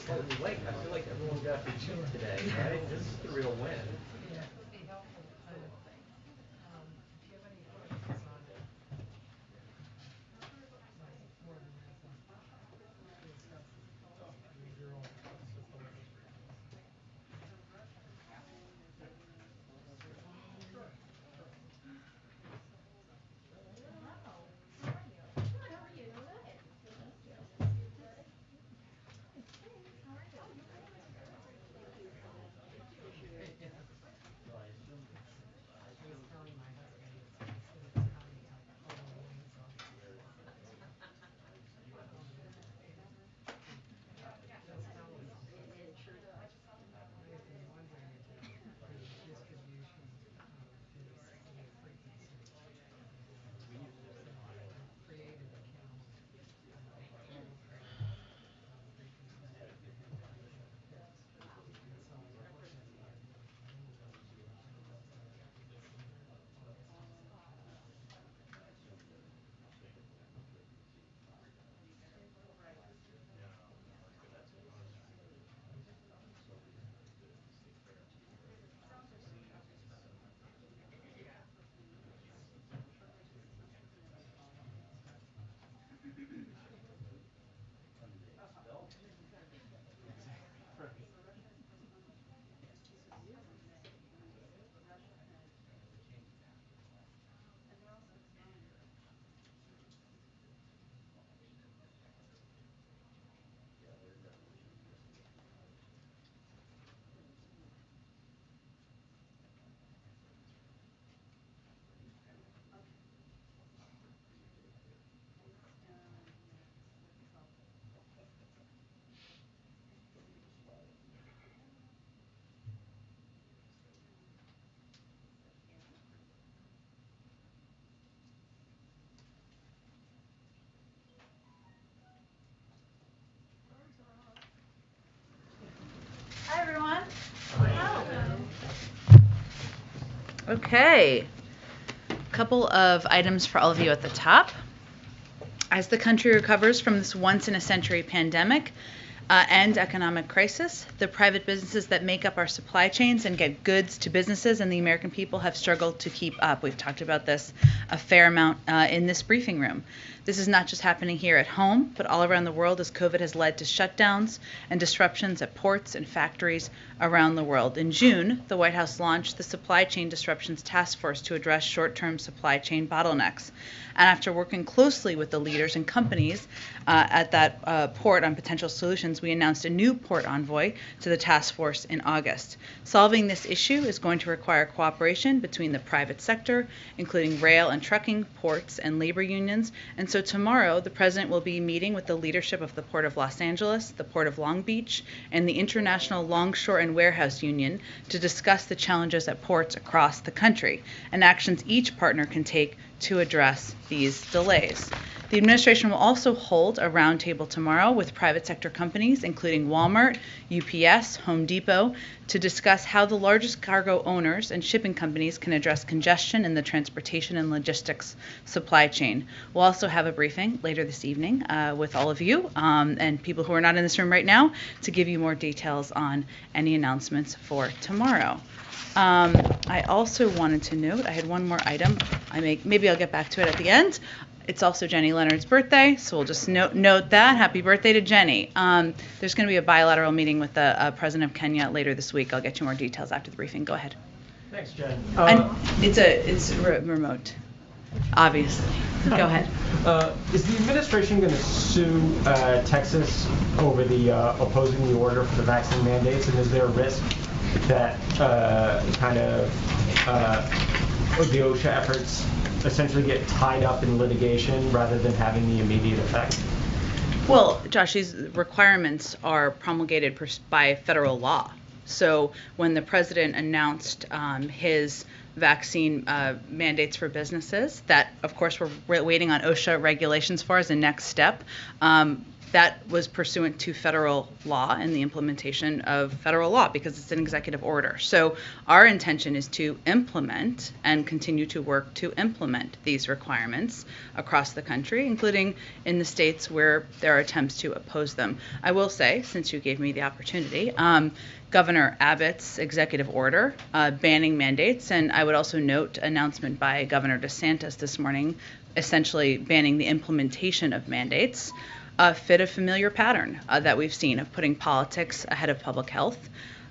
slightly late. I feel like everyone got the cheat today, right? This is the real win. Hi, everyone. Okay. A couple of items for all of you at the top. As the country recovers from this once-in-a-century pandemic and economic crisis, the private businesses that make up our supply chains and get goods to businesses and the American people have struggled to keep up. We've talked about this a fair amount in this briefing room. This is not just happening here at home, but all around the world as COVID has led to shutdowns and disruptions at ports and factories around the world. In June, the White House launched the Supply Chain Disruptions Task Force to address short-term supply chain bottlenecks. And after working closely with the leaders and companies at that port on potential solutions, we announced a new port envoy to the task force in August. Solving this issue is going to require cooperation between the private sector, including rail and trucking, ports, and labor unions. And so tomorrow, the president will be meeting with the leadership of the Port of Los Angeles, the Port of Long Beach, and the International Longshore and Warehouse Union to discuss the challenges at ports across the country and actions each partner can take to address these delays. The administration will also hold a roundtable tomorrow with private sector companies, including Walmart, UPS, Home Depot, to discuss how the largest cargo owners and shipping companies can address congestion in the transportation and logistics supply chain. We'll also have a briefing later this evening with all of you and people who are not in this room right now to give you more details on any announcements for tomorrow. I also wanted to note, I had one more item. Maybe I'll get back to it at the end. It's also Jenny Leonard's birthday, so we'll just note that. Happy birthday to Jenny. There's going to be a bilateral meeting with the president of Kenya later this week. I'll get you more details after the briefing. Go ahead. Thanks, Jen. It's remote, obviously. Go ahead. Is the administration going to sue Texas over the opposing the order for the vaccine mandates, and is there a risk that the OSHA efforts essentially get tied up in litigation rather than having the immediate effect? Well, Josh, these requirements are promulgated by federal law. So when the president announced his vaccine mandates for businesses, that, of course, we're waiting on OSHA regulations for as a next step. that was pursuant to federal law and the implementation of federal law because it's an executive order. So our intention is to implement and continue to work to implement these requirements across the country, including in the states where there are attempts to oppose them. I will say, since you gave me the opportunity, Governor Abbott's executive order banning mandates, and I would also note announcement by Governor DeSantis this morning essentially banning the implementation of mandates, fit a familiar pattern that we've seen of putting politics ahead of public health.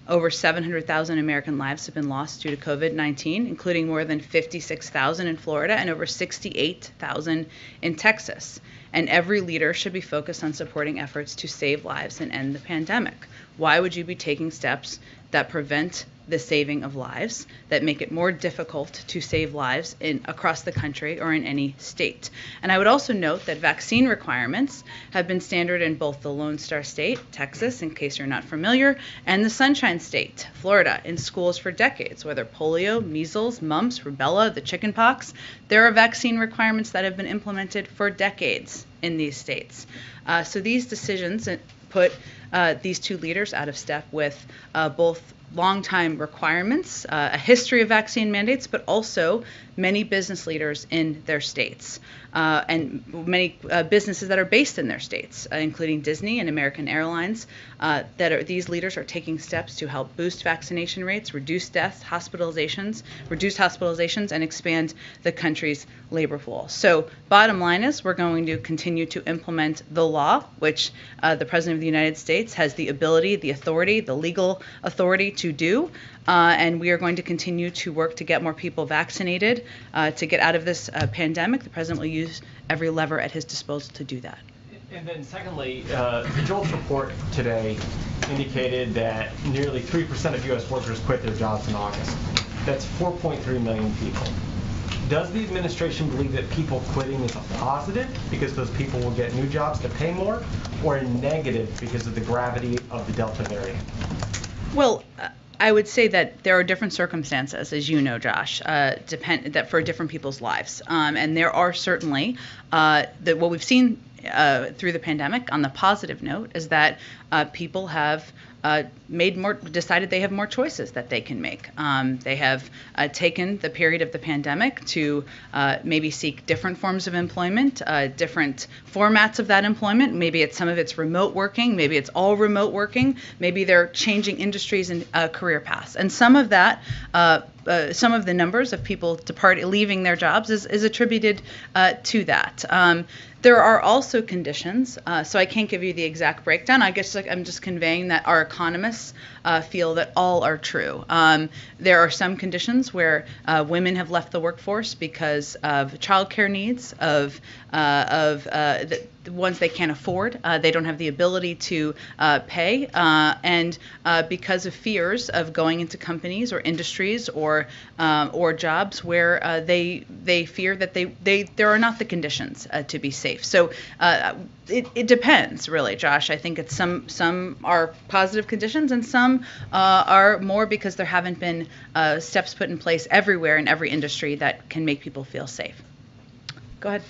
Over 700,000 American lives have been lost due to COVID-19, including more than 56,000 in Florida and over 68,000 in Texas. And every leader should be focused on supporting efforts to save lives and end the pandemic. Why would you be taking steps that prevent the saving of lives, that make it more difficult to save lives across the country or in any state? And I would also note that vaccine requirements have been standard in both the Lone Star State, Texas, in case you're not familiar, and the Sunshine State, Florida, in schools for decades, whether polio, measles, mumps, rubella, the chickenpox. There are vaccine requirements that have been implemented for decades in these states. So these decisions put these two leaders out of step with both long-time requirements, a history of vaccine mandates, but also many business leaders in their states and many businesses that are based in their states, including Disney and American Airlines. These leaders are taking steps to help boost vaccination rates, reduce deaths, reduce hospitalizations, and expand the country's labor pool. So bottom line is we're going to continue to implement the law, which the President of the United States has the ability, the authority, the legal authority to do. And we are going to continue to work to get more people vaccinated, to get out of this pandemic. The President will use every lever at his disposal to do that. And then secondly, the JOLTS report today indicated that nearly 3% of U.S. workers quit their jobs in August. That's 4.3 million people. Does the administration believe that people quitting is a positive because those people will get new jobs to pay more, or a negative because of the gravity of the Delta variant? Well, I would say that there are different circumstances, as you know, Josh, that for different people's lives. And there are certainly what we've seen through the pandemic on the positive note is that people have decided they have more choices that they can make. They have taken the period of the pandemic to maybe seek different forms of employment, different formats of that employment. Maybe some of it's remote working, maybe it's all remote working, maybe they're changing industries and career paths. And some of that, some of the numbers of people leaving their jobs is attributed to that. There are also conditions, so I can't give you the exact breakdown. I guess I'm just conveying that our economists feel that all are true. There are some conditions where women have left the workforce because of childcare needs, of the ones they can't afford. They don't have the ability to pay, and because of fears of going into companies or industries or jobs where they fear that there are not the conditions to be safe. So it depends, really, Josh. I think it's some are positive conditions and some are more because there haven't been steps put in place everywhere in every industry that can make people feel safe. Go ahead.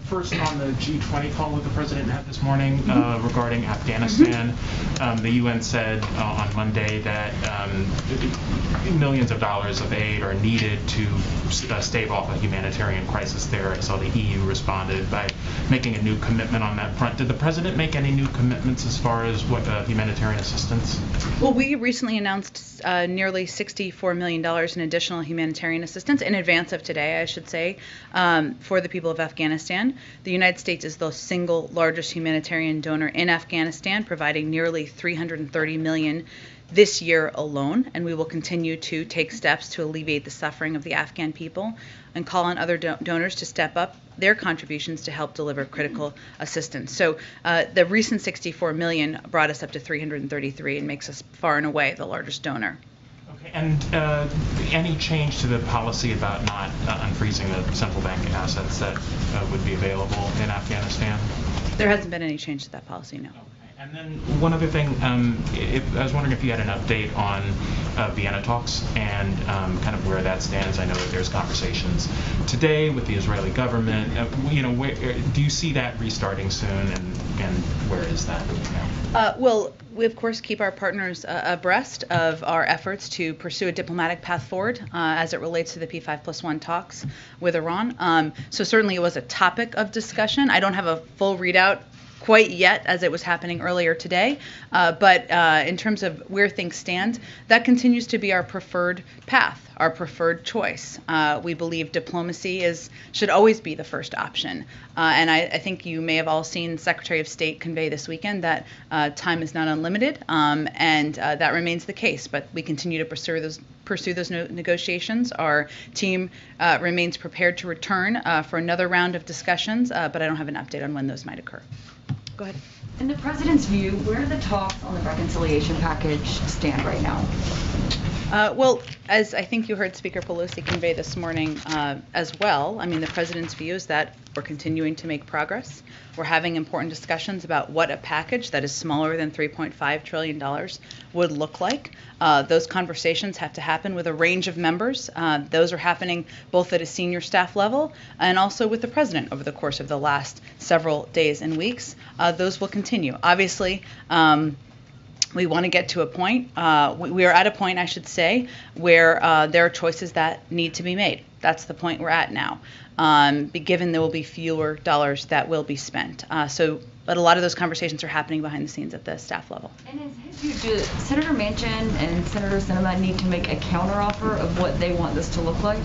First, on the G20 call that the president had this morning regarding Afghanistan, the UN said on Monday that millions of dollars of aid are needed to stave off a humanitarian crisis there. So the EU responded by making a new commitment on that front. Did the president make any new commitments as far as what humanitarian assistance? Well, we recently announced nearly $64 million in additional humanitarian assistance in advance of today, I should say, for the people of Afghanistan. The United States is the single largest humanitarian donor in Afghanistan, providing nearly $330 million this year alone, and we will continue to take steps to alleviate the suffering of the Afghan people and call on other donors to step up their contributions to help deliver critical assistance. So the recent $64 million brought us up to $333 and makes us far and away the largest donor. Okay, and any change to the policy about not unfreezing the central bank assets that would be available in Afghanistan? There hasn't been any change to that policy, no. Okay. And then one other thing, I was wondering if you had an update on Vienna talks and kind of where that stands. I know that there's conversations today with the Israeli government. Do you see that restarting soon, and where is that now? Well, we of course keep our partners abreast of our efforts to pursue a diplomatic path forward as it relates to the P5+1 talks with Iran. So certainly it was a topic of discussion. I don't have a full readout quite yet as it was happening earlier today, but in terms of where things stand, that continues to be our preferred path, our preferred choice. We believe diplomacy should always be the first option, and I think you may have all seen Secretary of State convey this weekend that time is not unlimited, and that remains the case, but we continue to pursue those negotiations. Our team remains prepared to return for another round of discussions, but I don't have an update on when those might occur. Go ahead. In the president's view, where do the talks on the reconciliation package stand right now? Well, as I think you heard Speaker Pelosi convey this morning as well, I mean, the president's view is that we're continuing to make progress. We're having important discussions about what a package that is smaller than $3.5 trillion would look like. Those conversations have to happen with a range of members. Those are happening both at a senior staff level and also with the president over the course of the last several days and weeks. Those will continue. Obviously, we want to get to a point, we are at a point, I should say, where there are choices that need to be made. That's the point we're at now, given there will be fewer dollars that will be spent. But a lot of those conversations are happening behind the scenes at the staff level. And in his view, do Senator Manchin and Senator Sinema need to make a counteroffer of what they want this to look like?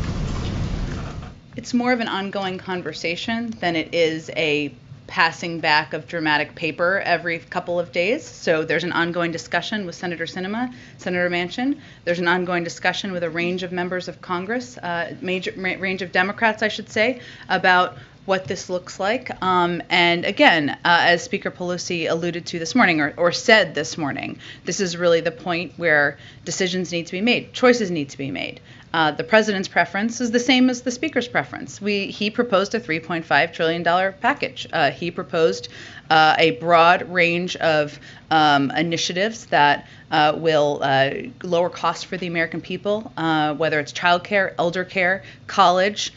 It's more of an ongoing conversation than it is a passing back of dramatic paper every couple of days. So there's an ongoing discussion with Senator Sinema, Senator Manchin. There's an ongoing discussion with a range of members of Congress, range of Democrats, I should say, about what this looks like. And again, as Speaker Pelosi alluded to this morning or said this morning, this is really the point where decisions need to be made, choices need to be made. The president's preference is the same as the speaker's preference. He proposed a $3.5 trillion package. He proposed a broad range of initiatives that will lower costs for the American people, whether it's child care, elder care, college,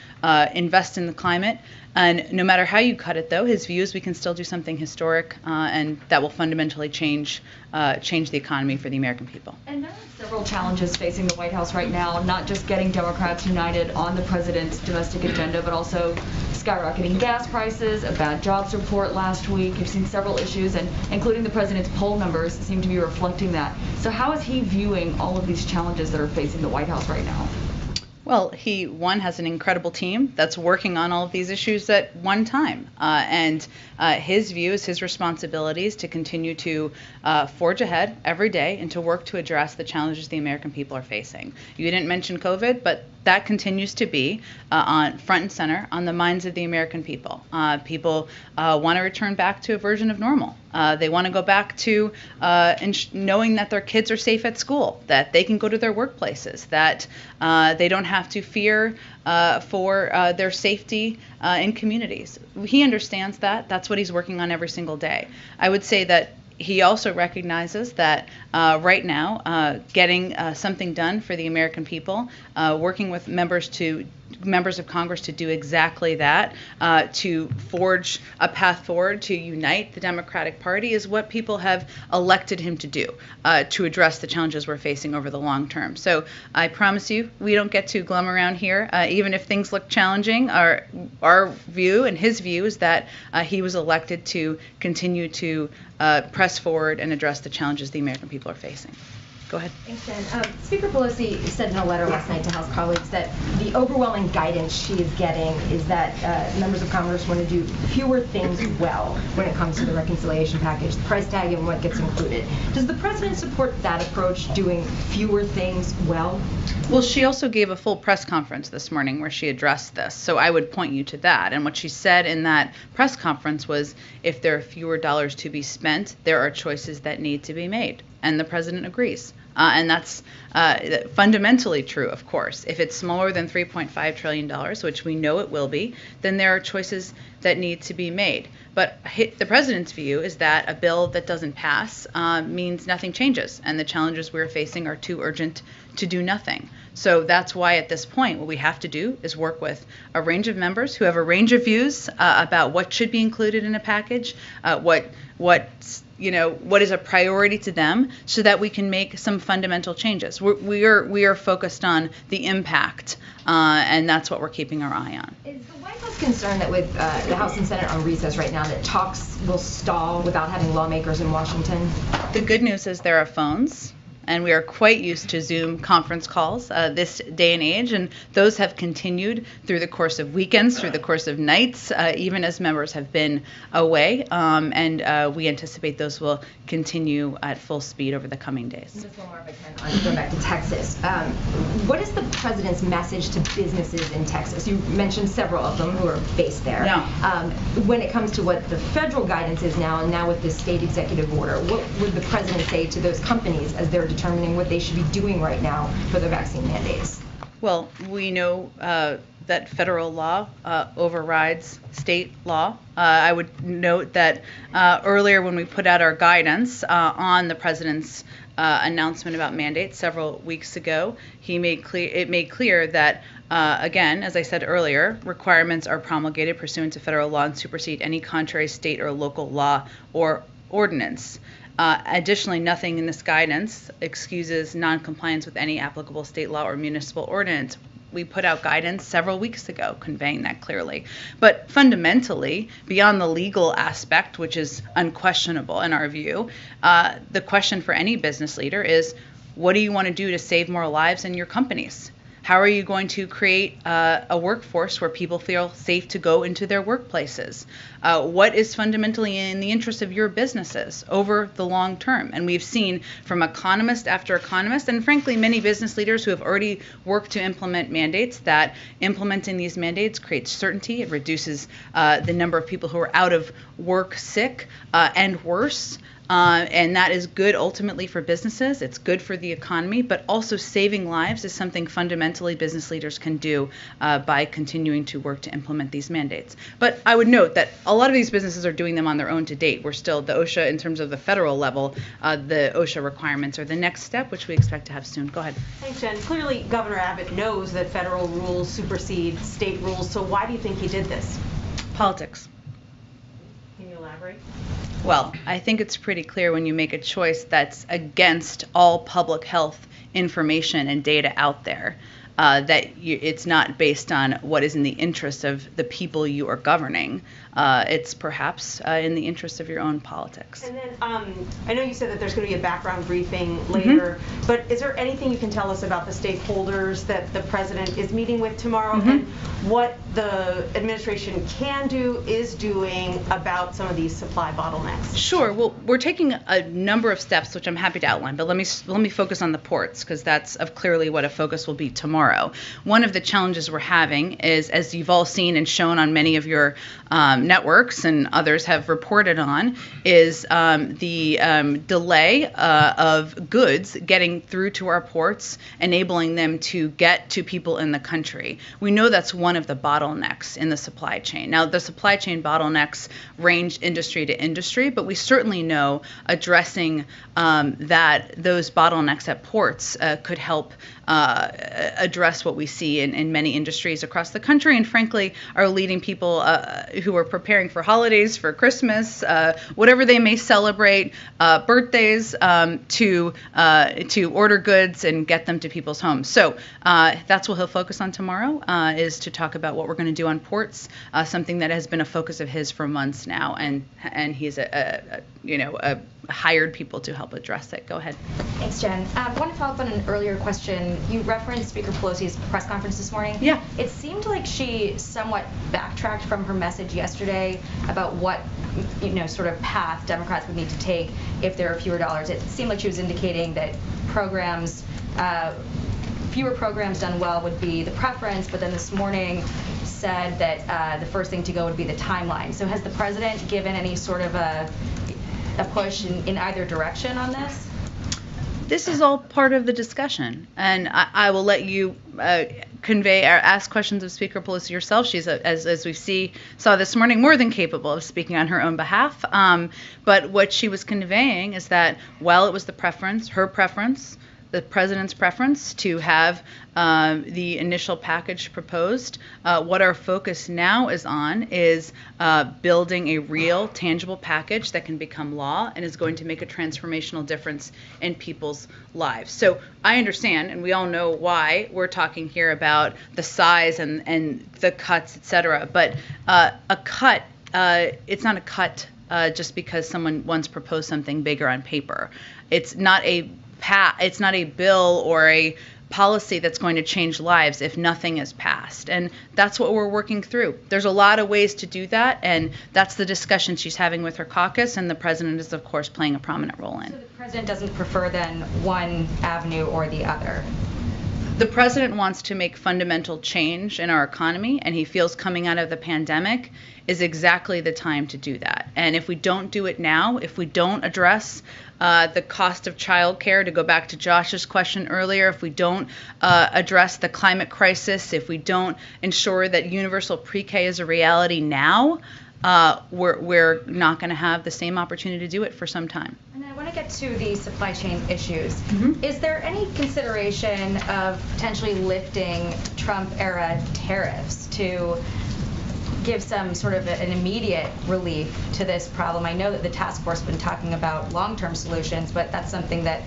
invest in the climate. And no matter how you cut it, though, his view is we can still do something historic, and that will fundamentally change the economy for the American people. And there are several challenges facing the White House right now, not just getting Democrats united on the president's domestic agenda, but also skyrocketing gas prices, a bad jobs report last week. You've seen several issues, and including the president's poll numbers seem to be reflecting that. So how is he viewing all of these challenges that are facing the White House right now? Well, he has an incredible team that's working on all of these issues at one time. And his view is his responsibilities to continue to forge ahead every day and to work to address the challenges the American people are facing. You didn't mention COVID, but that continues to be on front and center on the minds of the American people. People want to return back to a version of normal. They want to go back to knowing that their kids are safe at school, that they can go to their workplaces, that they don't have to fear for their safety in communities. He understands that. That's what he's working on every single day. I would say that he also recognizes that right now, getting something done for the American people, working with members of Congress to do exactly that, to forge a path forward, to unite the Democratic Party, is what people have elected him to do, to address the challenges we're facing over the long term. So I promise you, we don't get too glum around here, even if things look challenging. Our view and his view is that he was elected to continue to press forward and address the challenges the American people are facing. Go ahead. Thanks, Jen. Speaker Pelosi said in a letter last night to House colleagues that the overwhelming guidance she is getting is that members of Congress want to do fewer things well when it comes to the reconciliation package, the price tag and what gets included. Does the president support that approach, doing fewer things well? Well, she also gave a full press conference this morning where she addressed this, so I would point you to that. And what she said in that press conference was, if there are fewer dollars to be spent, there are choices that need to be made. And the president agrees. And that's fundamentally true, of course. If it's smaller than $3.5 trillion, which we know it will be, then there are choices that need to be made. But the president's view is that a bill that doesn't pass means nothing changes, and the challenges we're facing are too urgent to do nothing. So that's why at this point what we have to do is work with a range of members who have a range of views about what should be included in a package, what is a priority to them, so that we can make some fundamental changes. We are focused on the impact, and that's what we're keeping our eye on. Is the White House concerned that with the House and Senate on recess right now, that talks will stall without having lawmakers in Washington? The good news is there are phones, and we are quite used to Zoom conference calls this day and age, and those have continued through the course of weekends, through the course of nights, even as members have been away, and we anticipate those will continue at full speed over the coming days. Just one more if I can, going back to Texas. What is the president's message to businesses in Texas? You mentioned several of them who are based there. Yeah. When it comes to what the federal guidance is now, and now with this state executive order, what would the president say to those companies as they're determining what they should be doing right now for their vaccine mandates? Well, we know that federal law overrides state law. I would note that earlier when we put out our guidance on the president's announcement about mandates several weeks ago, it made clear that again, as I said earlier, requirements are promulgated pursuant to federal law and supersede any contrary state or local law or ordinance. Additionally, nothing in this guidance excuses noncompliance with any applicable state law or municipal ordinance. We put out guidance several weeks ago conveying that clearly. But fundamentally, beyond the legal aspect, which is unquestionable in our view, the question for any business leader is, what do you want to do to save more lives in your companies? How are you going to create a workforce where people feel safe to go into their workplaces? What is fundamentally in the interest of your businesses over the long term? And we've seen from economist after economist, and frankly, many business leaders who have already worked to implement mandates, that implementing these mandates creates certainty. It reduces the number of people who are out of work sick and worse. And that is good ultimately for businesses. It's good for the economy, but also saving lives is something fundamentally business leaders can do by continuing to work to implement these mandates. But I would note that a lot of these businesses are doing them on their own to date. We're still, the OSHA, in terms of the federal level, the OSHA requirements are the next step, which we expect to have soon. Go ahead. Thanks, Jen. Clearly, Governor Abbott knows that federal rules supersede state rules, so why do you think he did this? Politics. Can you elaborate? Well, I think it's pretty clear when you make a choice that's against all public health information and data out there, that it's not based on what is in the interest of the people you are governing. It's perhaps in the interest of your own politics. And then I know you said that there's going to be a background briefing later, but is there anything you can tell us about the stakeholders that the president is meeting with tomorrow and what the administration can do, is doing about some of these supply bottlenecks? Sure. Well, we're taking a number of steps, which I'm happy to outline, but let me focus on the ports, because that's clearly what a focus will be tomorrow. One of the challenges we're having is, as you've all seen and shown on many of your networks and others have reported on, is the delay of goods getting through to our ports, enabling them to get to people in the country. We know that's one of the bottlenecks in the supply chain. Now, the supply chain bottlenecks range industry to industry, but we certainly know addressing those bottlenecks at ports could help address what we see in many industries across the country, and frankly, are leading people who are preparing for holidays, for Christmas, whatever they may celebrate, birthdays, to order goods and get them to people's homes. So that's what he'll focus on tomorrow, is to talk about what we're going to do on ports, something that has been a focus of his for months now, and he's hired people to help address it. Go ahead. Thanks, Jen. I want to follow up on an earlier question. You referenced Speaker Pelosi's press conference this morning. Yeah. It seemed like she somewhat backtracked from her message yesterday about what, sort of path Democrats would need to take if there are fewer dollars. It seemed like she was indicating that fewer programs done well would be the preference, but then this morning said that the first thing to go would be the timeline. So has the president given any sort of a push in either direction on this? This is all part of the discussion, and I will let you convey or ask questions of Speaker Pelosi yourself. She's, as we saw this morning, more than capable of speaking on her own behalf. But what she was conveying is that while it was her preference, the president's preference to have the initial package proposed, what our focus now is on is building a real, tangible package that can become law and is going to make a transformational difference in people's lives. So I understand, and we all know why we're talking here about the size and the cuts, et cetera. But a cut, it's not a cut just because someone once proposed something bigger on paper. It's not a bill or a policy that's going to change lives if nothing is passed. And that's what we're working through. There's a lot of ways to do that, and that's the discussion she's having with her caucus, and the president is, of course, playing a prominent role in. So the president doesn't prefer then one avenue or the other? The president wants to make fundamental change in our economy, and he feels coming out of the pandemic is exactly the time to do that. And if we don't do it now, if we don't address the cost of childcare, to go back to Josh's question earlier, if we don't address the climate crisis, if we don't ensure that universal pre-K is a reality now, we're not going to have the same opportunity to do it for some time. And I want to get to the supply chain issues. Mm-hmm. Is there any consideration of potentially lifting Trump-era tariffs to give some sort of an immediate relief to this problem? I know that the task force has been talking about long-term solutions, but that's something that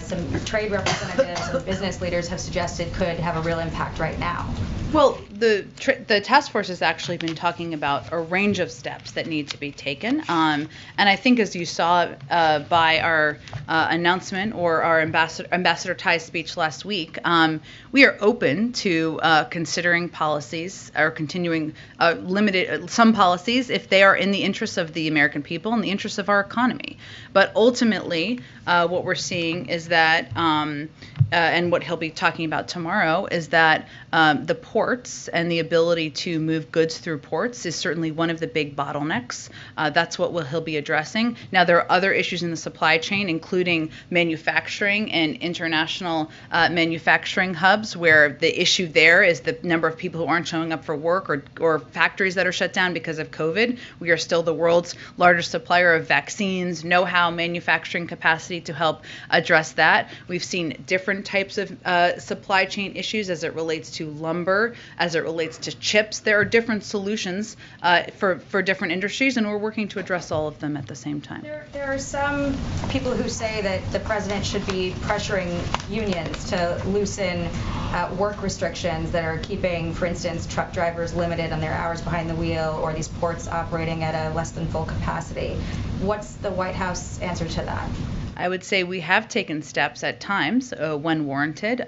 some trade representatives and business leaders have suggested could have a real impact right now. Well, the task force has actually been talking about a range of steps that need to be taken. And I think, as you saw by our announcement or our Ambassador Tai's speech last week, we are open to considering policies or continuing some policies if they are in the interests of the American people and the interests of our economy. But ultimately, what we're seeing is that, and what he'll be talking about tomorrow, is that the ports and the ability to move goods through ports is certainly one of the big bottlenecks. That's what he'll be addressing. Now, there are other issues in the supply chain, including manufacturing and international manufacturing hubs, where the issue there is the number of people who aren't showing up for work or factories that are shut down because of COVID. We are still the world's largest supplier of vaccines, know-how, manufacturing capacity to help address that. We've seen different types of supply chain issues as it relates to lumber, as it relates to chips. There are different solutions for different industries, and we're working to address all of them at the same time. There are some people who say that the president should be pressuring unions to loosen work restrictions that are keeping, for instance, truck drivers limited on their hours behind the wheel, or these ports operating at a less than full capacity. What's the White House answer to that? I would say we have taken steps at times, when warranted,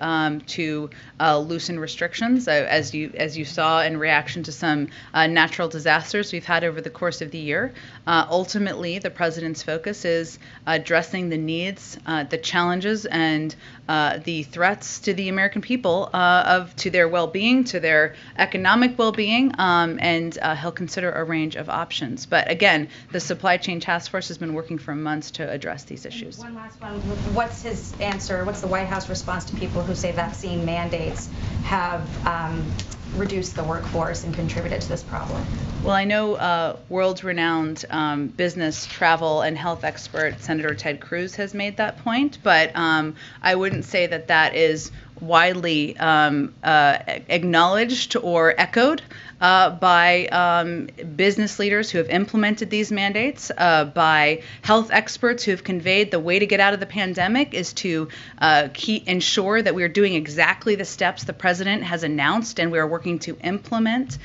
to loosen restrictions, as you saw in reaction to some natural disasters we've had over the course of the year. Ultimately, the president's focus is addressing the needs, the challenges, and the threats to the American people to their well-being, to their economic well-being, and he'll consider a range of options. But again, the Supply Chain Task Force has been working for months to address these issues. One last one. What's his answer? What's the White House response to people who say vaccine mandates have reduced the workforce and contributed to this problem? Well, I know world-renowned business, travel, and health expert Senator Ted Cruz has made that point, but I wouldn't say that is widely acknowledged or echoed by business leaders who have implemented these mandates, by health experts who have conveyed the way to get out of the pandemic is to ensure that we are doing exactly the steps the president has announced and we are working to implement.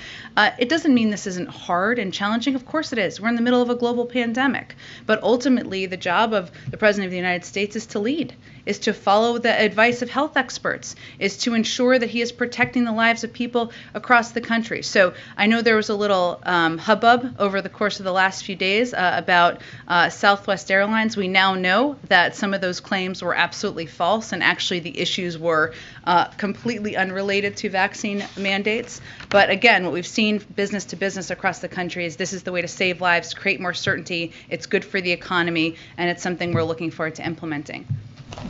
It doesn't mean this isn't hard and challenging. Of course it is. We're in the middle of a global pandemic. But ultimately, the job of the President of the United States is to lead, is to follow the advice of health experts, is to ensure that he is protecting the lives of people across the country. So I know there was a little hubbub over the course of the last few days about Southwest Airlines. We now know that some of those claims were absolutely false, and actually the issues were completely unrelated to vaccine mandates. But again, what we've seen business to business across the country is this is the way to save lives, create more certainty. It's good for the economy, and it's something we're looking forward to implementing.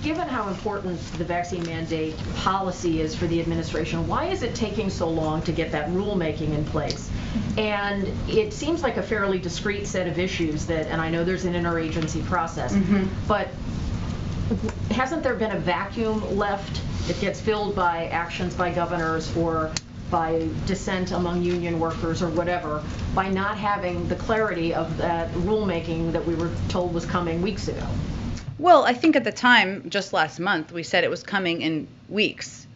Given how important the vaccine mandate policy is for the administration, why is it taking so long to get that rulemaking in place? And it seems like a fairly discrete set of issues that, and I know there's an interagency process, but hasn't there been a vacuum left that gets filled by actions by governors or by dissent among union workers or whatever, by not having the clarity of that rulemaking that we were told was coming weeks ago? Well, I think at the time, just last month, we said it was coming in weeks.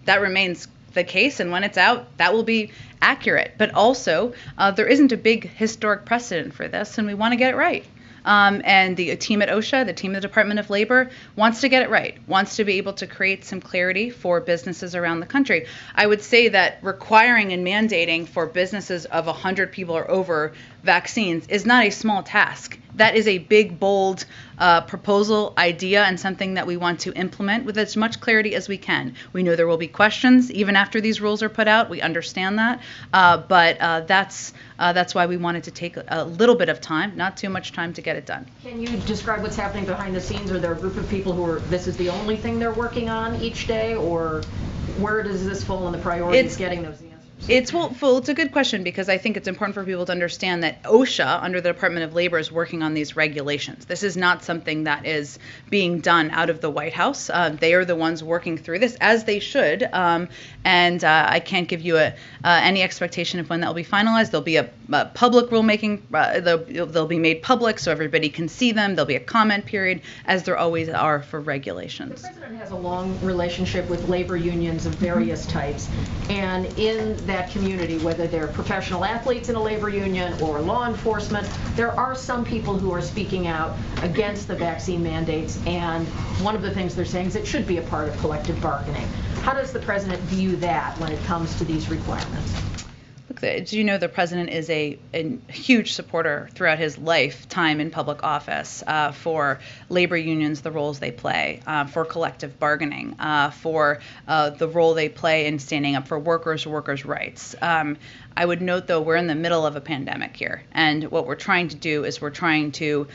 That remains the case, and when it's out, that will be accurate. But also, there isn't a big historic precedent for this, and we want to get it right. And the team at OSHA, the team at the Department of Labor, wants to get it right, wants to be able to create some clarity for businesses around the country. I would say that requiring and mandating for businesses of 100 people or over vaccines is not a small task. That is a big, bold proposal, idea, and something that we want to implement with as much clarity as we can. We know there will be questions even after these rules are put out. We understand that, but that's why we wanted to take a little bit of time, not too much time, to get it done. Can you describe what's happening behind the scenes? Are there a group of people who are, this is the only thing they're working on each day, or where does this fall in the priorities getting those answers? It's a good question, because I think it's important for people to understand that OSHA, under the Department of Labor, is working on these regulations. This is not something that is being done out of the White House. They are the ones working through this, as they should, and I can't give you any expectation of when that will be finalized. There'll be a public rulemaking. They'll be made public so everybody can see them. There'll be a comment period, as there always are for regulations. The president has a long relationship with labor unions of various types, and in that community, whether they're professional athletes in a labor union or law enforcement, there are some people who are speaking out against the vaccine mandates, and one of the things they're saying is it should be a part of collective bargaining. How does the president view that when it comes to these requirements? Look, as you know, the president is a huge supporter throughout his lifetime in public office for labor unions, the roles they play, for collective bargaining, for the role they play in standing up for workers' rights. I would note, though, we're in the middle of a pandemic here, and what we're trying to do is we're trying to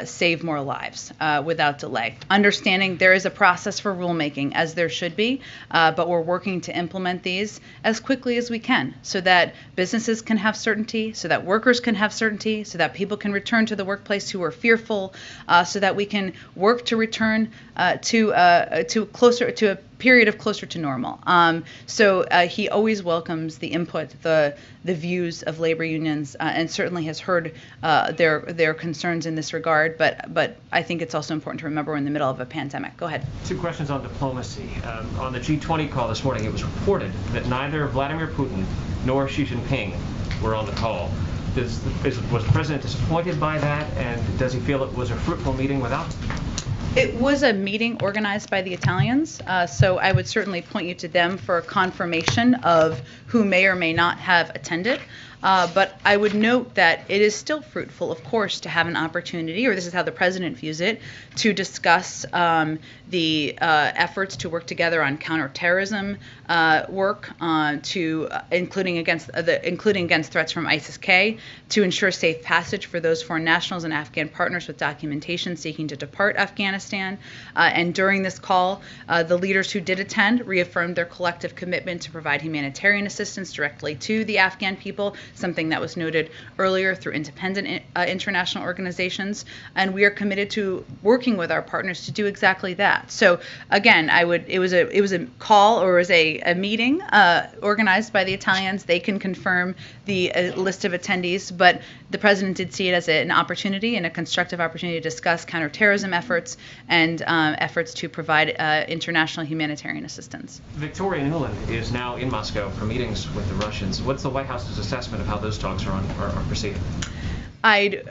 save more lives without delay. Understanding there is a process for rulemaking, as there should be, but we're working to implement these as quickly as we can so that businesses can have certainty, so that workers can have certainty, so that people can return to the workplace who are fearful, so that we can work to return to a period of closer to normal. So he always welcomes the input, the views of labor unions, and certainly has heard their concerns in this regard. But I think it's also important to remember we're in the middle of a pandemic. Go ahead. Two questions on diplomacy. On the G20 call this morning, it was reported that neither Vladimir Putin nor Xi Jinping were on the call. Was the president disappointed by that, and does he feel it was a fruitful meeting without them? It was a meeting organized by the Italians, so I would certainly point you to them for confirmation of who may or may not have attended. But I would note that it is still fruitful, of course, to have an opportunity, or this is how the president views it, to discuss the efforts to work together on counterterrorism work, including against threats from ISIS-K, to ensure safe passage for those foreign nationals and Afghan partners with documentation seeking to depart Afghanistan. And during this call, the leaders who did attend reaffirmed their collective commitment to provide humanitarian assistance directly to the Afghan people, something that was noted earlier through independent international organizations. And we are committed to working with our partners to do exactly that. So again, it was a call, or it was a meeting organized by the Italians. They can confirm the list of attendees, but the president did see it as an opportunity and a constructive opportunity to discuss counterterrorism efforts and efforts to provide international humanitarian assistance. Victoria Nuland is now in Moscow for meetings with the Russians. What's the White House's assessment of how those talks are proceeding? I'd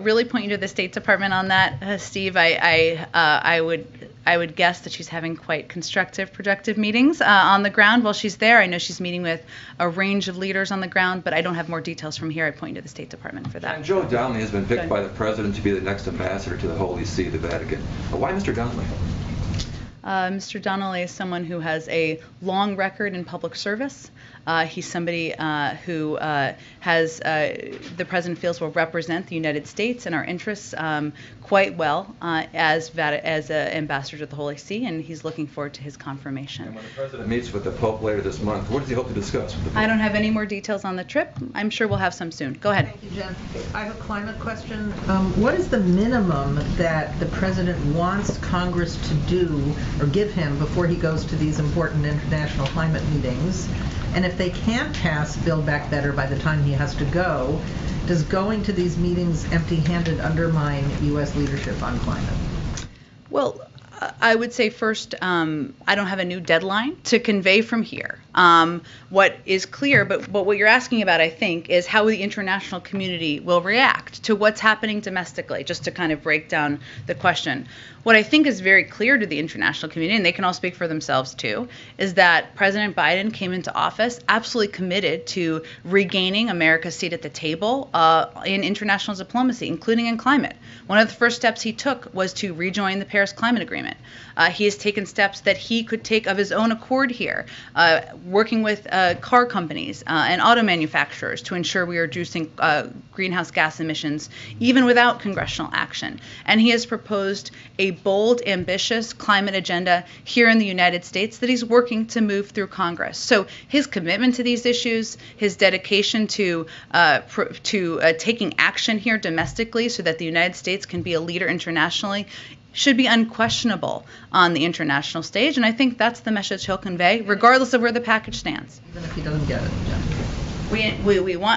really point you to the State Department on that, Steve. I would guess that she's having quite constructive, productive meetings on the ground while she's there. I know she's meeting with a range of leaders on the ground, but I don't have more details from here. I point you to the State Department for that. And Joe Donnelly has been picked by the president to be the next ambassador to the Holy See, the Vatican. Why Mr. Donnelly? Mr. Donnelly is someone who has a long record in public service. He's somebody who has, the President feels, will represent the United States and our interests quite well as ambassador to the Holy See, and he's looking forward to his confirmation. And when the President meets with the Pope later this month, what does he hope to discuss with the Pope? I don't have any more details on the trip. I'm sure we'll have some soon. Go ahead. Thank you, Jen. I have a climate question. What is the minimum that the President wants Congress to do or give him before he goes to these important international climate meetings? And if they can't pass Build Back Better by the time he has to go, does going to these meetings empty-handed undermine U.S. leadership on climate? Well, I would say first, I don't have a new deadline to convey from here. What is clear, but what you're asking about, I think, is how the international community will react to what's happening domestically, just to kind of break down the question. What I think is very clear to the international community, and they can all speak for themselves too, is that President Biden came into office absolutely committed to regaining America's seat at the table in international diplomacy, including in climate. One of the first steps he took was to rejoin the Paris Climate Agreement. He has taken steps that he could take of his own accord here, working with car companies and auto manufacturers to ensure we are reducing greenhouse gas emissions even without congressional action. And he has proposed a bold, ambitious climate agenda here in the United States that he's working to move through Congress. So his commitment to these issues, his dedication to taking action here domestically so that the United States can be a leader internationally should be unquestionable on the international stage, and I think that's the message he'll convey, regardless of where the package stands. Even if he doesn't get it, Jen.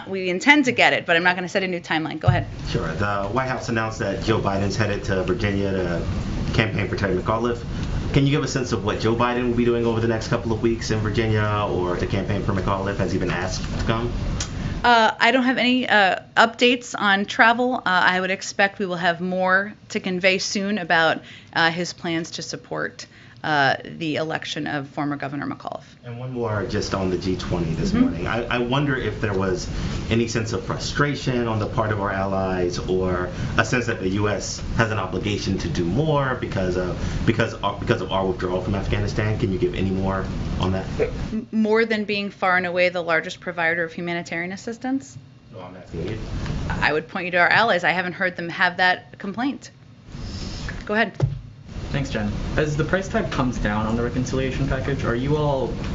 We intend to get it, but I'm not going to set a new timeline. Go ahead. Sure. The White House announced that Joe Biden's headed to Virginia to campaign for Terry McAuliffe. Can you give a sense of what Joe Biden will be doing over the next couple of weeks in Virginia or to campaign for McAuliffe? Has he been asked to come? I don't have any updates on travel. I would expect we will have more to convey soon about his plans to support the election of former Governor McAuliffe. And one more just on the G20 this morning. I wonder if there was any sense of frustration on the part of our allies or a sense that the U.S. has an obligation to do more because of our withdrawal from Afghanistan. Can you give any more on that? More than being far and away the largest provider of humanitarian assistance? No, I'm asking you. I would point you to our allies. I haven't heard them have that complaint. Go ahead. Thanks, Jen. As the price tag comes down on the reconciliation package, are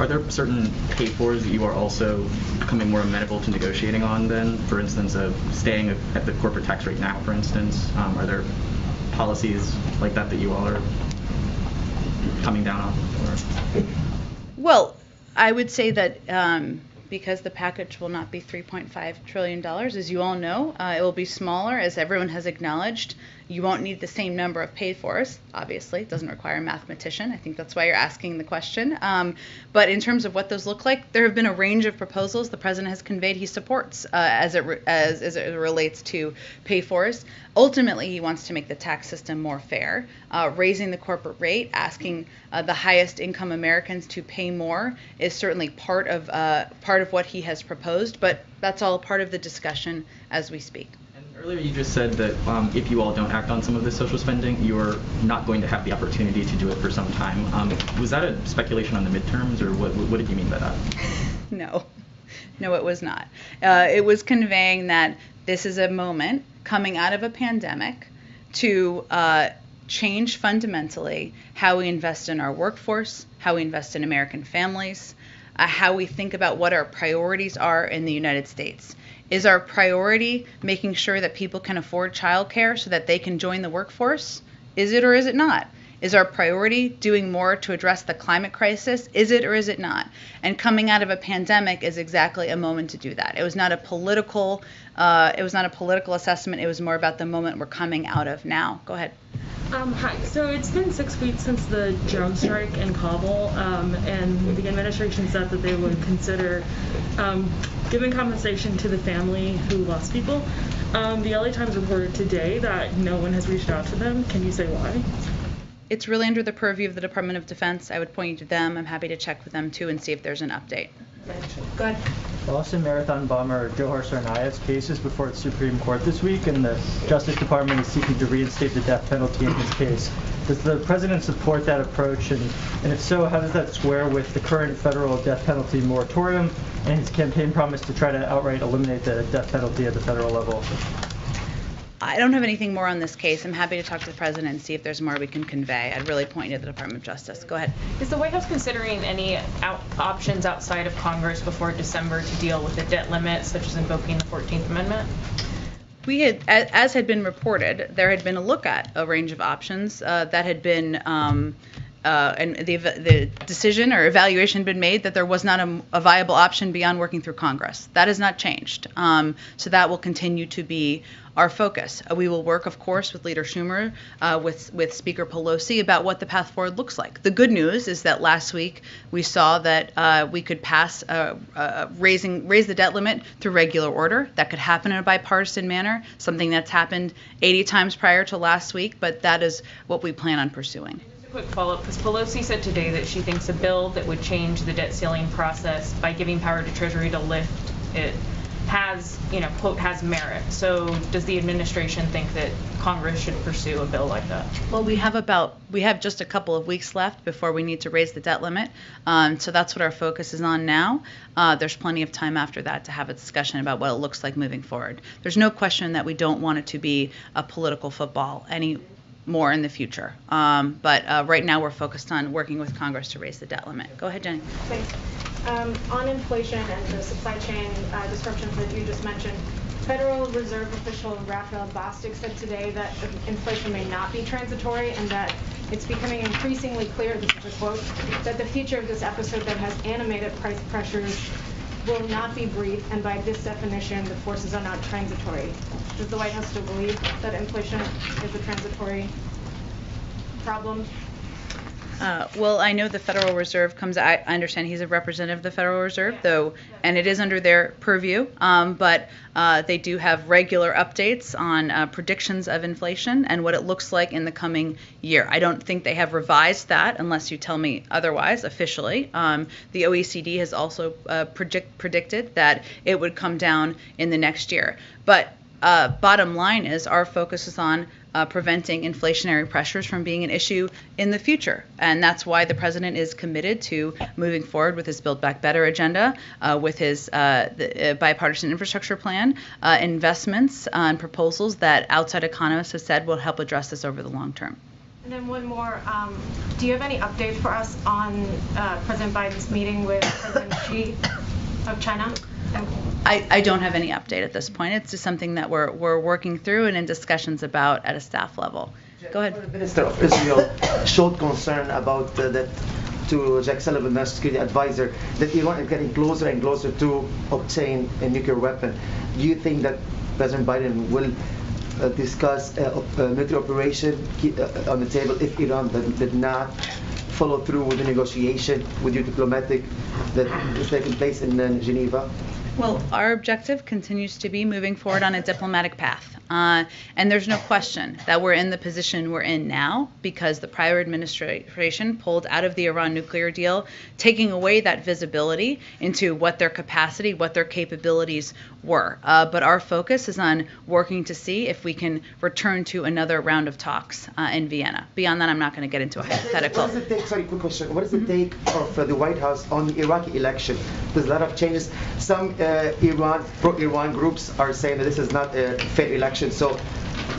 there certain pay-fors that you are also becoming more amenable to negotiating on then? For instance, staying at the corporate tax rate now, for instance? Are there policies like that you all are coming down on? Or? Well, I would say that because the package will not be $3.5 trillion, as you all know, it will be smaller, as everyone has acknowledged. You won't need the same number of paid-fors, obviously. It doesn't require a mathematician. I think that's why you're asking the question. But in terms of what those look like, there have been a range of proposals the President has conveyed he supports as it relates to pay-fors. Ultimately, he wants to make the tax system more fair, raising the corporate rate, asking the highest income Americans to pay more is certainly part of what he has proposed, but that's all part of the discussion as we speak. Earlier you just said that if you all don't act on some of this social spending, you're not going to have the opportunity to do it for some time. Was that a speculation on the midterms, or what did you mean by that? No, it was not. It was conveying that this is a moment coming out of a pandemic to change fundamentally how we invest in our workforce, how we invest in American families, how we think about what our priorities are in the United States. Is our priority making sure that people can afford childcare so that they can join the workforce? Is it or is it not? Is our priority doing more to address the climate crisis? Is it or is it not? And coming out of a pandemic is exactly a moment to do that. It was not a political assessment. It was more about the moment we're coming out of now. Go ahead. Hi. So it's been 6 weeks since the drone strike in Kabul, and the administration said that they would consider giving compensation to the family who lost people. The LA Times reported today that no one has reached out to them. Can you say why? It's really under the purview of the Department of Defense. I would point you to them. I'm happy to check with them too and see if there's an update. Go ahead. Boston Marathon bomber Johar Tsarnaev's case is before the Supreme Court this week, and the Justice Department is seeking to reinstate the death penalty in his case. Does the president support that approach? And if so, how does that square with the current federal death penalty moratorium and his campaign promise to try to outright eliminate the death penalty at the federal level? I don't have anything more on this case. I'm happy to talk to the president and see if there's more we can convey. I'd really point you to the Department of Justice. Go ahead. Is the White House considering any options outside of Congress before December to deal with the debt limit, such as invoking the 14th Amendment? We had, as had been reported, there had been a look at a range of options that had been, and the decision or evaluation had been made that there was not a viable option beyond working through Congress. That has not changed. So that will continue to be our focus. We will work, of course, with Leader Schumer, with Speaker Pelosi about what the path forward looks like. The good news is that last week we saw that we could pass raise the debt limit through regular order. That could happen in a bipartisan manner, something that's happened 80 times prior to last week, but that is what we plan on pursuing. Just a quick follow-up, because Pelosi said today that she thinks a bill that would change the debt ceiling process by giving power to Treasury to lift it has, quote, has merit. So does the administration think that Congress should pursue a bill like that? Well, we have just a couple of weeks left before we need to raise the debt limit. So that's what our focus is on now. There's plenty of time after that to have a discussion about what it looks like moving forward. There's no question that we don't want it to be a political football any more in the future. But right now we're focused on working with Congress to raise the debt limit. Go ahead, Jenny. Thanks. On inflation and the supply chain disruptions that you just mentioned, Federal Reserve official Raphael Bostic said today that inflation may not be transitory and that it's becoming increasingly clear, this is a quote, that the future of this episode that has animated price pressures will not be brief, and by this definition, the forces are not transitory. Does the White House still believe that inflation is a transitory problem? Well, I know the Federal Reserve I understand he's a representative of the Federal Reserve, though, and it is under their purview, but they do have regular updates on predictions of inflation and what it looks like in the coming year. I don't think they have revised that unless you tell me otherwise officially. The OECD has also predicted that it would come down in the next year. But bottom line is our focus is on preventing inflationary pressures from being an issue in the future. And that's why the president is committed to moving forward with his Build Back Better agenda, with his bipartisan infrastructure plan, investments and proposals that outside economists have said will help address this over the long term. And then one more, do you have any updates for us on President Biden's meeting with President Xi of China? I don't have any update at this point. It's just something that we're working through and in discussions about at a staff level. Go ahead. The Minister of Israel showed concern about that to Jack Sullivan, National Security Advisor, that Iran is getting closer and closer to obtain a nuclear weapon. Do you think that President Biden will discuss a military operation on the table if Iran did not follow through with the negotiation with your diplomatic that is taking place in Geneva? Well, our objective continues to be moving forward on a diplomatic path. And there's no question that we're in the position we're in now because the prior administration pulled out of the Iran nuclear deal, taking away that visibility into what their capacity, what their capabilities were. But our focus is on working to see if we can return to another round of talks in Vienna. Beyond that, I'm not going to get into a hypothetical. What is the take, sorry, quick question. What is the take of the White House on the Iraqi election? There's a lot of changes. Some pro-Iran groups are saying that this is not a fair election. So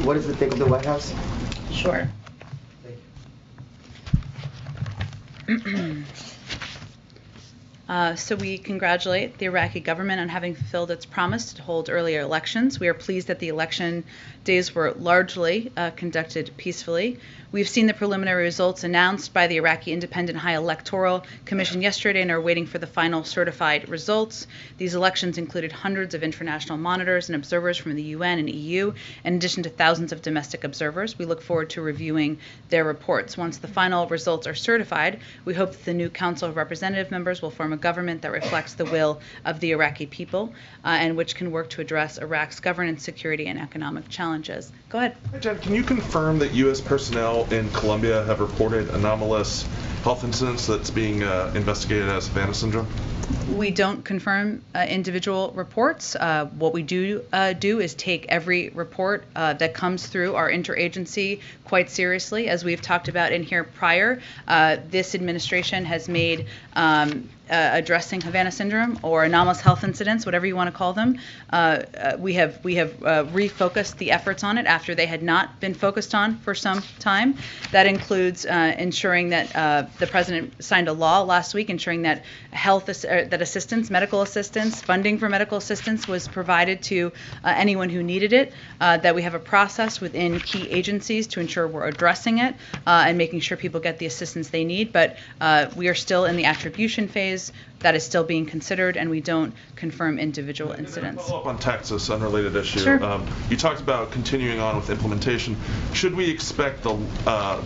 what is the take of the White House? Sure. So we congratulate the Iraqi government on having fulfilled its promise to hold earlier elections. We are pleased that the election days were largely conducted peacefully. We've seen the preliminary results announced by the Iraqi Independent High Electoral Commission yesterday and are waiting for the final certified results. These elections included hundreds of international monitors and observers from the UN and EU, in addition to thousands of domestic observers. We look forward to reviewing their reports. Once the final results are certified, we hope that the new Council of Representative members will form a government that reflects the will of the Iraqi people and which can work to address Iraq's governance, security, and economic challenges. Go ahead. Hi, Jen. Can you confirm that U.S. personnel in Colombia have reported anomalous health incidents that's being investigated as Havana syndrome? We don't confirm individual reports. What we do is take every report that comes through our interagency quite seriously. As we've talked about in here prior, this administration has made addressing Havana syndrome or anomalous health incidents, whatever you want to call them, we have refocused the efforts on it after they had not been focused on for some time. That includes ensuring that the president signed a law last week ensuring that that assistance, medical assistance, funding for medical assistance was provided to anyone who needed it, that we have a process within key agencies to ensure we're addressing it and making sure people get the assistance they need. But we are still in the attribution phase. That is still being considered, and we don't confirm individual incidents. Follow up on Texas, unrelated issue. Sure. You talked about continuing on with implementation. Should we expect the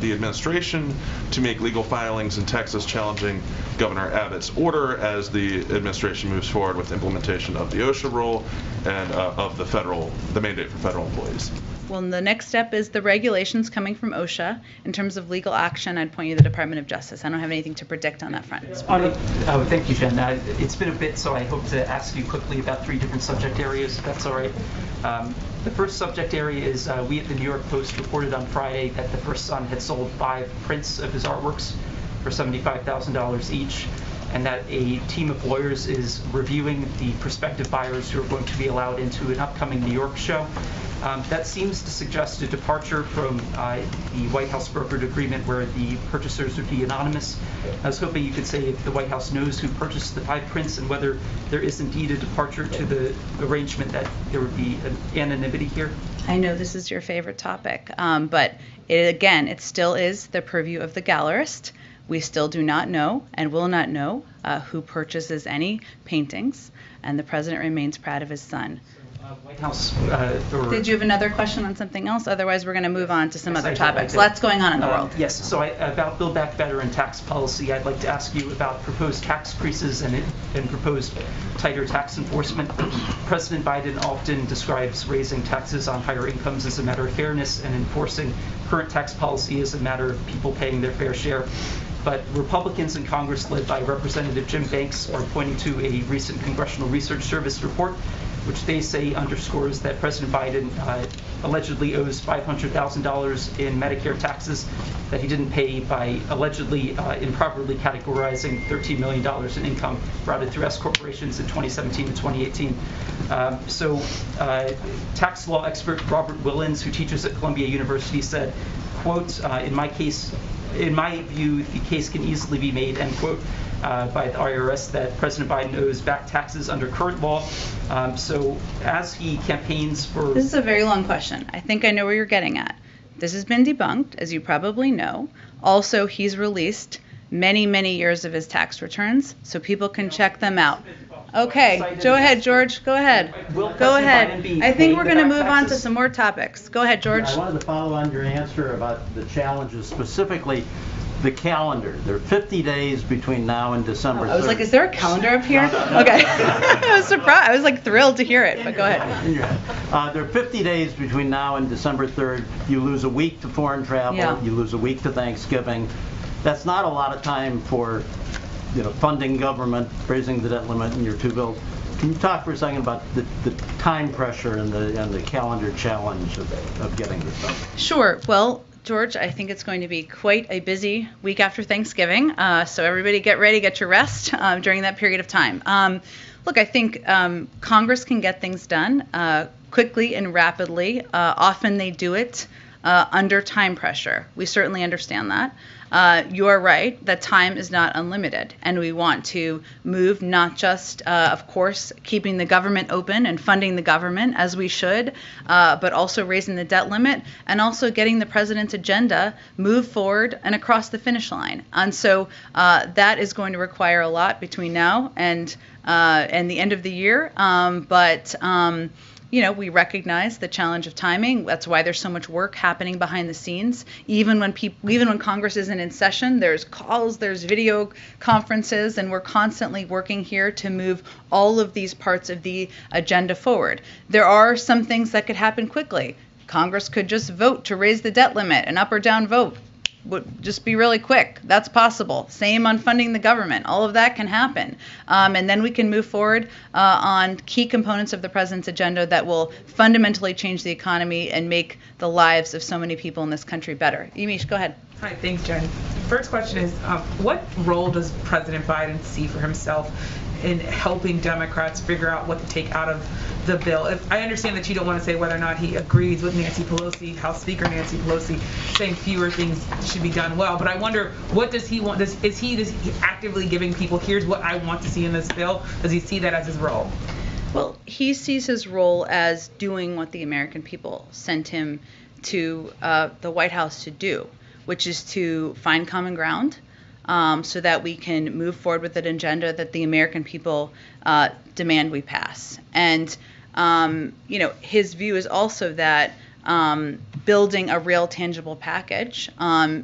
administration to make legal filings in Texas challenging Governor Abbott's order as the administration moves forward with implementation of the OSHA rule and of the mandate for federal employees? Well, the next step is the regulations coming from OSHA. In terms of legal action, I'd point you to the Department of Justice. I don't have anything to predict on that front. Thank you, Jen. It's been a bit, so I hope to ask you quickly about 3 different subject areas, if that's all right. The first subject area is we at the New York Post reported on Friday that the first son had sold 5 prints of his artworks for $75,000 each, and that a team of lawyers is reviewing the prospective buyers who are going to be allowed into an upcoming New York show. That seems to suggest a departure from the White House brokered agreement where the purchasers would be anonymous. I was hoping you could say if the White House knows who purchased the 5 prints and whether there is indeed a departure to the arrangement that there would be an anonymity here. I know this is your favorite topic, but it still is the purview of the gallerist. We still do not know and will not know who purchases any paintings, and the president remains proud of his son. White House. Did you have another question on something else? Otherwise, we're going to move on to some other topics. Lots going on in the world. Yes. So about Build Back Better and tax policy, I'd like to ask you about proposed tax increases and proposed tighter tax enforcement. President Biden often describes raising taxes on higher incomes as a matter of fairness and enforcing current tax policy as a matter of people paying their fair share. But Republicans in Congress, led by Representative Jim Banks, are pointing to a recent Congressional Research Service report, which they say underscores that President Biden allegedly owes $500,000 in Medicare taxes that he didn't pay by allegedly improperly categorizing $13 million in income routed through S corporations in 2017 to 2018. Tax law expert Robert Willens, who teaches at Columbia University, said, quote, in my view, the case can easily be made, end quote, by the IRS that President Biden owes back taxes under current law. So as he campaigns for... This is a very long question. I think I know where you're getting at. This has been debunked, as you probably know. Also, he's released many, many years of his tax returns, so people can check them out. Okay, go ahead, George. Go ahead. Go ahead. I think we're going to move on to some more topics. Go ahead, George. I wanted to follow on your answer about the challenges, specifically the calendar. There are 50 days between now and December 3rd. I was like, is there a calendar up here? Okay. I was surprised. I was like thrilled to hear it, but go ahead. There are 50 days between now and December 3rd. You lose a week to foreign travel. Yeah. You lose a week to Thanksgiving. That's not a lot of time for funding government, raising the debt limit in your 2 bills. Can you talk for a second about the time pressure and the calendar challenge of getting this done? Sure. Well, George, I think it's going to be quite a busy week after Thanksgiving. So everybody get ready, get your rest during that period of time. Look, I think Congress can get things done quickly and rapidly. Often they do it under time pressure. We certainly understand that. You are right that time is not unlimited, and we want to move not just, of course, keeping the government open and funding the government as we should, but also raising the debt limit and also getting the president's agenda moved forward and across the finish line. And so that is going to require a lot between now and the end of the year. We recognize the challenge of timing. That's why there's so much work happening behind the scenes. Even when Congress isn't in session, there's calls, there's video conferences, and we're constantly working here to move all of these parts of the agenda forward. There are some things that could happen quickly. Congress could just vote to raise the debt limit, an up or down vote. just be really quick. That's possible. Same on funding the government. All of that can happen. And then we can move forward on key components of the president's agenda that will fundamentally change the economy and make the lives of so many people in this country better. Yamiche, go ahead. Hi, thanks, Jen. First question is, what role does President Biden see for himself in helping Democrats figure out what to take out of the bill? If I understand that you don't want to say whether or not he agrees with Nancy Pelosi, House Speaker Nancy Pelosi, saying fewer things should be done well, but I wonder, what does he want? Is he actively giving people, here's what I want to see in this bill? Does he see that as his role? Well, he sees his role as doing what the American people sent him to the White House to do, which is to find common ground so that we can move forward with an agenda that the American people demand we pass. And, his view is also that building a real tangible package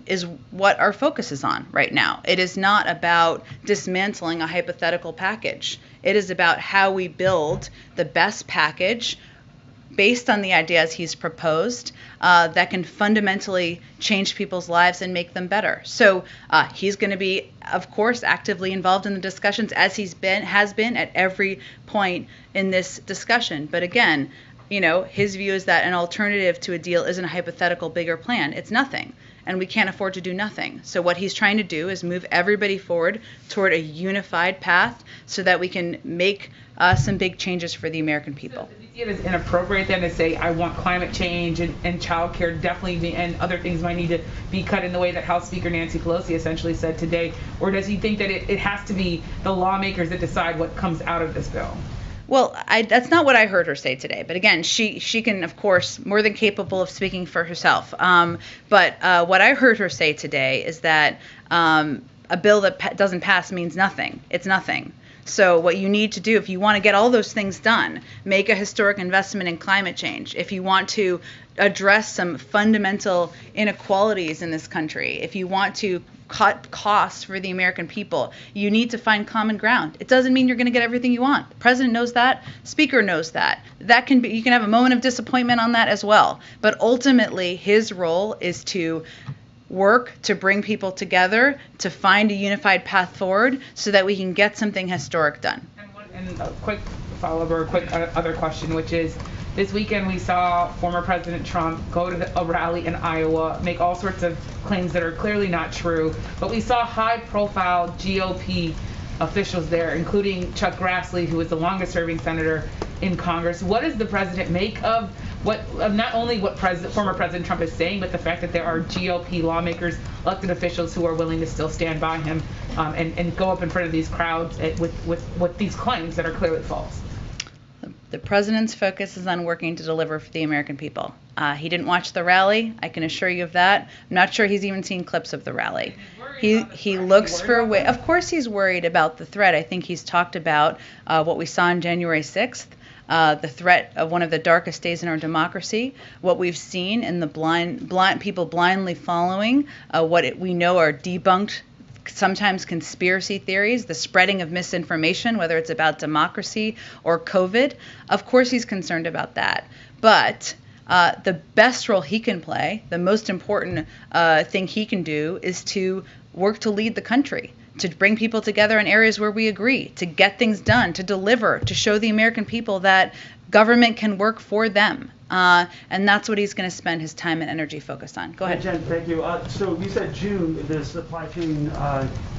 is what our focus is on right now. It is not about dismantling a hypothetical package. It is about how we build the best package based on the ideas he's proposed that can fundamentally change people's lives and make them better. So he's going to be, of course, actively involved in the discussions, as has been at every point in this discussion. But again, his view is that an alternative to a deal isn't a hypothetical bigger plan. It's nothing. And we can't afford to do nothing. So what he's trying to do is move everybody forward toward a unified path so that we can make some big changes for the American people. So, it is inappropriate then to say I want climate change and child care definitely and other things might need to be cut in the way that House Speaker Nancy Pelosi essentially said today? Or does he think that it has to be the lawmakers that decide what comes out of this bill? Well, that's not what I heard her say today. But again, she can, of course, more than capable of speaking for herself. But what I heard her say today is that a bill that doesn't pass means nothing. It's nothing. So what you need to do, if you want to get all those things done, make a historic investment in climate change. If you want to address some fundamental inequalities in this country, if you want to cut costs for the American people, you need to find common ground. It doesn't mean you're going to get everything you want. The president knows that. Speaker knows that. That can be, you can have a moment of disappointment on that as well. But ultimately, his role is to work to bring people together, to find a unified path forward so that we can get something historic done. And a quick follow-up or a quick other question, which is, this weekend we saw former President Trump go to a rally in Iowa, make all sorts of claims that are clearly not true, but we saw high-profile GOP officials there, including Chuck Grassley, who is the longest-serving senator in Congress. What does the president make of not only what former President Trump is saying, but the fact that there are GOP lawmakers, elected officials who are willing to still stand by him and go up in front of these crowds with these claims that are clearly false? The president's focus is on working to deliver for the American people. He didn't watch the rally. I can assure you of that. I'm not sure he's even seen clips of the rally. He looks for a way. Of course he's worried about the threat. I think he's talked about what we saw on January 6th. The threat of one of the darkest days in our democracy, what we've seen in the blind people blindly following what we know are debunked, sometimes conspiracy theories, the spreading of misinformation, whether it's about democracy or COVID. Of course he's concerned about that. But the best role he can play, the most important thing he can do is to work to lead the country, to bring people together in areas where we agree, to get things done, to deliver, to show the American people that government can work for them. And that's what he's going to spend his time and energy focused on. Go ahead. Jen, thank you. So you said June, the supply chain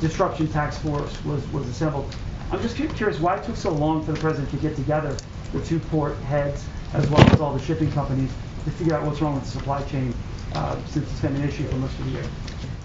disruption task force was assembled. I'm just curious why it took so long for the president to get together the two port heads as well as all the shipping companies to figure out what's wrong with the supply chain since it's been an issue for most of the year.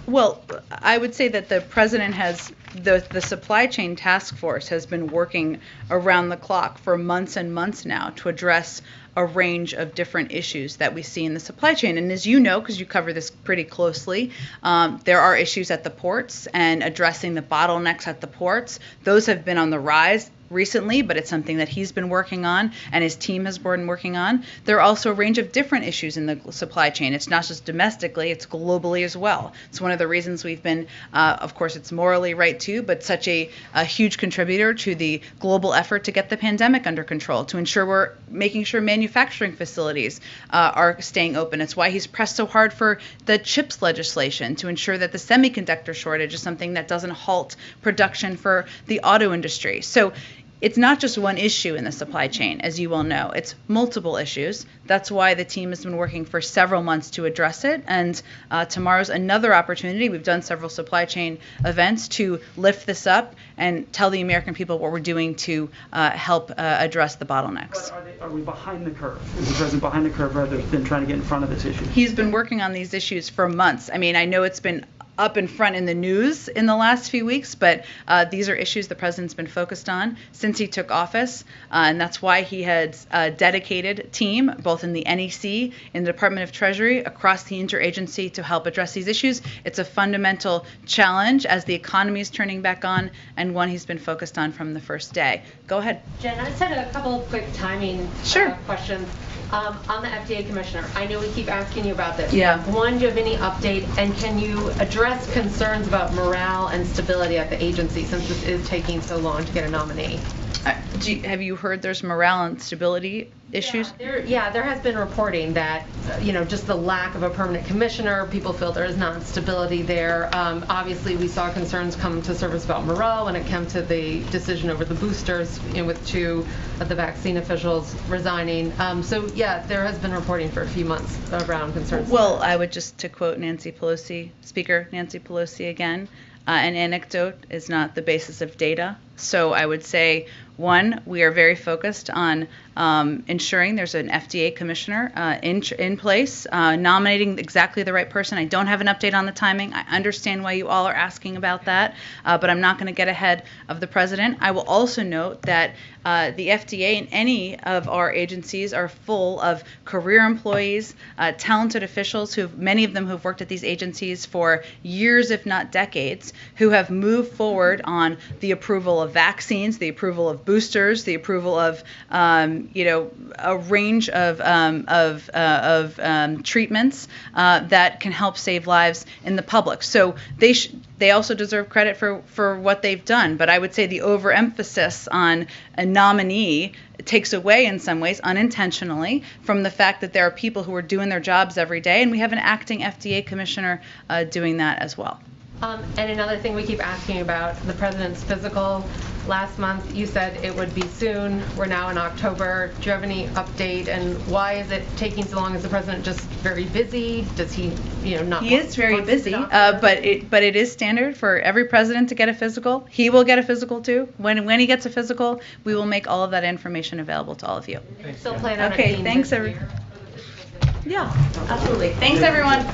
Well, I would say that the president has, the supply chain task force has been working around the clock for months and months now to address a range of different issues that we see in the supply chain. And as you know, because you cover this pretty closely, there are issues at the ports and addressing the bottlenecks at the ports. Those have been on the rise recently, but it's something that he's been working on and his team has been working on. There are also a range of different issues in the supply chain. It's not just domestically, it's globally as well. It's one of the reasons we've been, of course, it's morally right right too, but such a huge contributor to the global effort to get the pandemic under control, to ensure we're making sure manufacturing facilities are staying open. It's why he's pressed so hard for the CHIPS legislation to ensure that the semiconductor shortage is something that doesn't halt production for the auto industry. So it's not just one issue in the supply chain, as you well know. It's multiple issues. That's why the team has been working for several months to address it. And tomorrow's another opportunity. We've done several supply chain events to lift this up and tell the American people what we're doing to help address the bottlenecks. But are we behind the curve? Is the president behind the curve rather than trying to get in front of this issue? He's been working on these issues for months. I mean, I know it's been up in front in the news in the last few weeks, but these are issues the president's been focused on since he took office, and that's why he had a dedicated team, both in the NEC, in the Department of Treasury, across the interagency to help address these issues. It's a fundamental challenge as the economy is turning back on, and one he's been focused on from the first day. Go ahead. Jen, I just had a couple of quick timing questions. On the FDA commissioner, I know we keep asking you about this. Yeah. One, do you have any update, and can you address concerns about morale and stability at the agency since this is taking so long to get a nominee? Have you heard there's morale and stability issues? Yeah, there has been reporting that, just the lack of a permanent commissioner, people feel there is not stability there. Obviously, we saw concerns come to surface about morale when it came to the decision over the boosters, with 2 of the vaccine officials resigning. So, yeah, there has been reporting for a few months around concerns. Well, I would just, to quote Nancy Pelosi, Speaker Nancy Pelosi again, an anecdote is not the basis of data. So I would say, one, we are very focused on ensuring there's an FDA commissioner in place, nominating exactly the right person. I don't have an update on the timing. I understand why you all are asking about that, but I'm not going to get ahead of the president. I will also note that the FDA and any of our agencies are full of career employees, talented officials, many of them who've worked at these agencies for years, if not decades, who have moved forward on the approval of vaccines, the approval of boosters, the approval of a range of treatments that can help save lives in the public. So they also deserve credit for what they've done. But I would say the overemphasis on a nominee takes away in some ways unintentionally from the fact that there are people who are doing their jobs every day, and we have an acting FDA commissioner doing that as well. And another thing we keep asking about, the president's physical. Last month you said it would be soon. We're now in October. Do you have any update, and why is it taking so long? Is the president just very busy? Does he, not? He is very busy, but it is standard for every president to get a physical. He will get a physical too. When he gets a physical, we will make all of that information available to all of you. Still plan on Okay, it being thanks this year? Yeah, absolutely. Thanks everyone.